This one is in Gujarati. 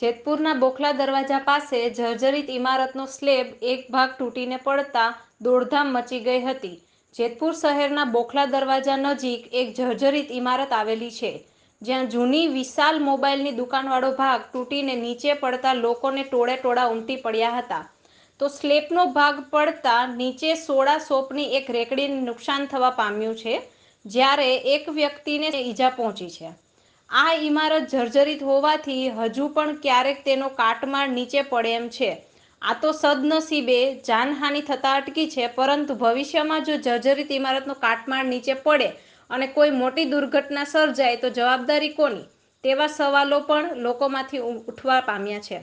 જેતપુરના બોખલા દરવાજા પાસે જર્જરિત ઇમારતનો સ્લેબ એક ભાગ તૂટીને પડતા દોડધામ મચી ગઈ હતી। જેતપુર શહેરના બોખલા દરવાજા નજીક એક જર્જરિત ઇમારત આવેલી છે, જ્યાં જૂની વિશાલ મોબાઈલની દુકાનવાળો ભાગ તૂટીને નીચે પડતા લોકોને ટોળે ટોળા ઉમટી પડ્યા હતા। તો સ્લેબનો ભાગ પડતા નીચે સોડા શોપની એક રેકડીને નુકસાન થવા પામ્યું છે, જ્યારે એક વ્યક્તિને ઈજા પહોંચી છે। આ ઇમારત જર્જરિત હોવાથી હજુ પણ ક્યારેક તેનો કાટમાળ નીચે પડે એમ છે। આ તો સદનસીબે જાનહાનિ થતાં અટકી છે, પરંતુ ભવિષ્યમાં જો જર્જરિત ઇમારતનો કાટમાળ નીચે પડે અને કોઈ મોટી દુર્ઘટના સર્જાય તો જવાબદારી કોની? તેવા સવાલો પણ લોકોમાંથી ઉઠવા પામ્યા છે।